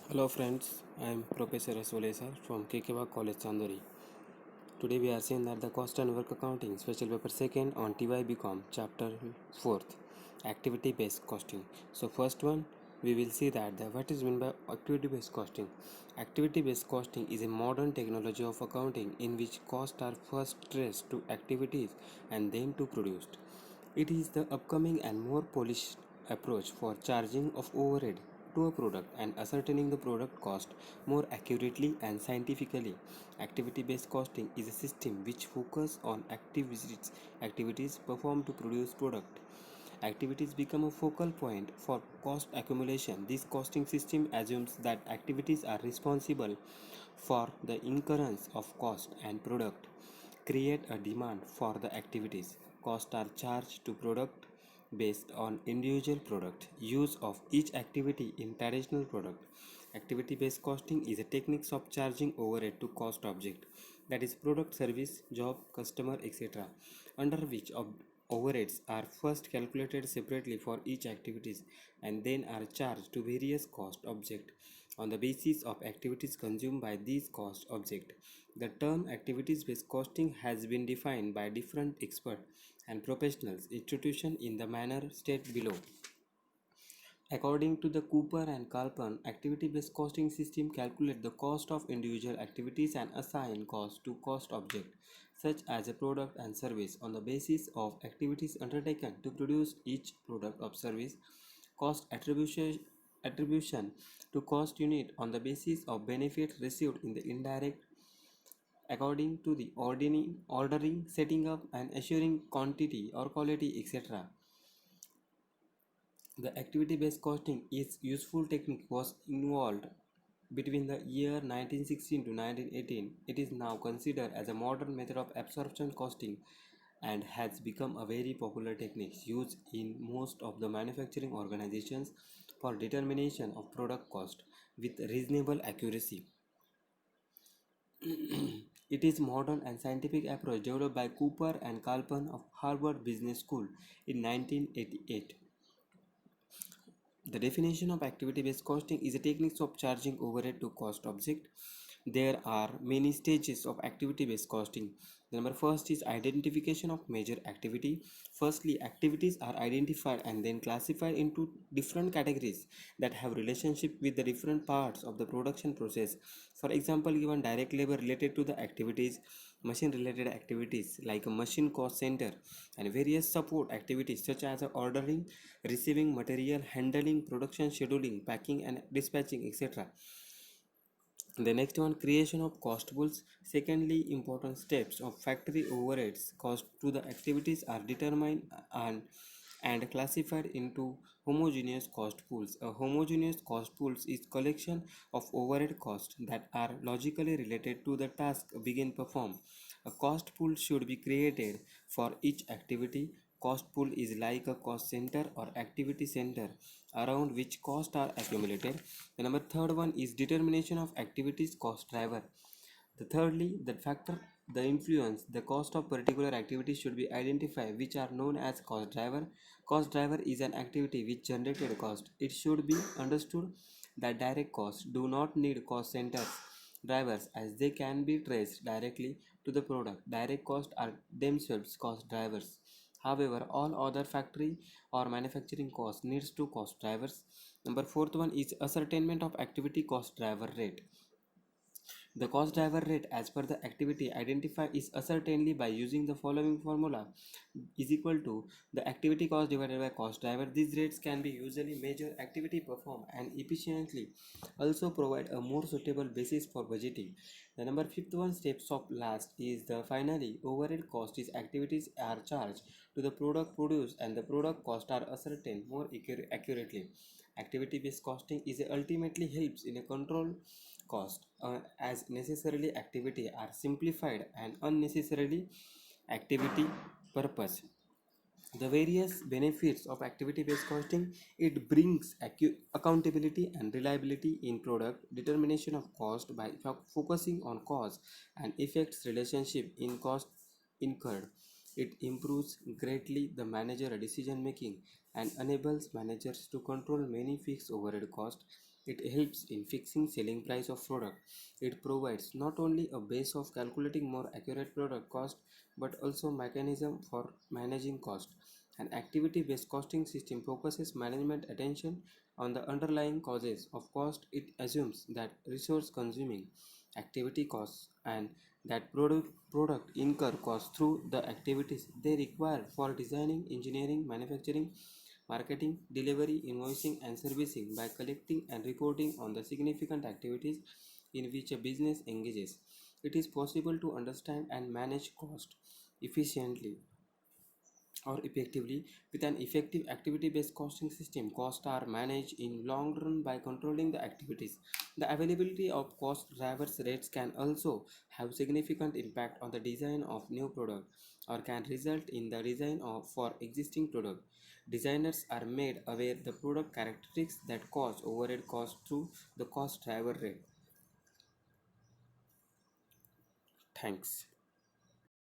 Hello friends, I am Professor Asole sir from Kekewa College Chandori. Today we are seeing that the cost and work accounting special paper second on TYBCom chapter 4th activity based costing. So first one we will see that what is meant by activity based costing. Activity based costing is a modern technology of accounting in which costs are first traced to activities and then to produced. It is the upcoming and more polished approach for charging of overhead to a product and ascertaining the product cost more accurately and scientifically. Activity based costing is a system which focuses on activities performed to produce product. Activities become a focal point for cost accumulation. This costing system assumes that activities are responsible for the incurrence of cost and product create a demand for the activities. Costs are charged to product based on individual product use of each activity in traditional product. Activity based costing is a technique of charging overhead to cost object, that is product, service, job, customer, etc., under which overheads are first calculated separately for each activities and then are charged to various cost object on the basis of activities consumed by these cost object. The term activities based costing has been defined by different experts and professionals institution in the manner stated below. According to the Cooper and Kalpan, activity-based costing system calculate the cost of individual activities and assign cost to cost object, such as a product and service, on the basis of activities undertaken to produce each product or service. Cost attribution to cost unit on the basis of benefit received in the indirect according to the ordering, setting up and assuring quantity or quality, etc. The activity-based costing is useful technique was involved between the year 1916 to 1918. It is now considered as a modern method of absorption costing and has become a very popular technique used in most of the manufacturing organizations for determination of product cost with reasonable accuracy. It is modern and scientific approach developed by Cooper and Kalpan of Harvard Business School in 1988. The definition of activity-based costing is a technique of charging overhead to cost object. There are many stages of activity-based costing. The number first is identification of major activity. Firstly, activities are identified and then classified into different categories that have relationship with the different parts of the production process. For example, given direct labor related to the activities, machine related activities like a machine cost center, and various support activities such as ordering, receiving material, handling, production, scheduling, packing and dispatching, etc. The next one, creation of cost pools. Secondly, important steps of factory overheads cost to the activities are determined and classified into homogeneous cost pools. A homogeneous cost pools is collection of overhead costs that are logically related to the task being performed. A cost pool should be created for each activity. Cost pool is like a cost center or activity center around which costs are accumulated. The number third one is determination of activities cost driver. The thirdly, the factor the influence the cost of particular activity should be identified, which are known as cost driver. Cost driver is an activity which generated cost. It should be understood that direct costs do not need cost centers drivers as they can be traced directly to the product. Direct costs are themselves cost drivers. However, all other factory or manufacturing costs needs to cost drivers. Number fourth one is ascertainment of activity cost driver rate. The cost driver rate as per the activity identified is ascertained by using the following formula is equal to the activity cost divided by cost driver. These rates can be usually measure activity performed and efficiently also provide a more suitable basis for budgeting. The number fifth one steps of last is the finally overhead cost is activities are charged to the product produced and the product cost are ascertained more accurately. Activity based costing is ultimately helps in a control cost as necessarily activity are simplified and unnecessarily activity purpose. The various benefits of activity based costing, it brings accountability and reliability in product determination of cost by focusing on cause and effects relationship in cost incurred. It improves greatly the manager decision making and enables managers to control many fixed overhead costs. It helps in fixing selling price of product. It provides not only a base of calculating more accurate product cost but also mechanism for managing cost. An activity-based costing system focuses management attention on the underlying causes of cost. It assumes that resource consuming activity costs and that product incur costs through the activities they require for designing, engineering, manufacturing, marketing, delivery, invoicing, and servicing by collecting and reporting on the significant activities in which a business engages. It is possible to understand and manage cost efficiently or effectively. With an effective activity-based costing system, costs are managed in long run by controlling the activities. The availability of cost drivers rates can also have significant impact on the design of new product or can result in the design of for existing product. Designers are made aware the product characteristics that cause overhead cost through the cost driver rate. Thanks.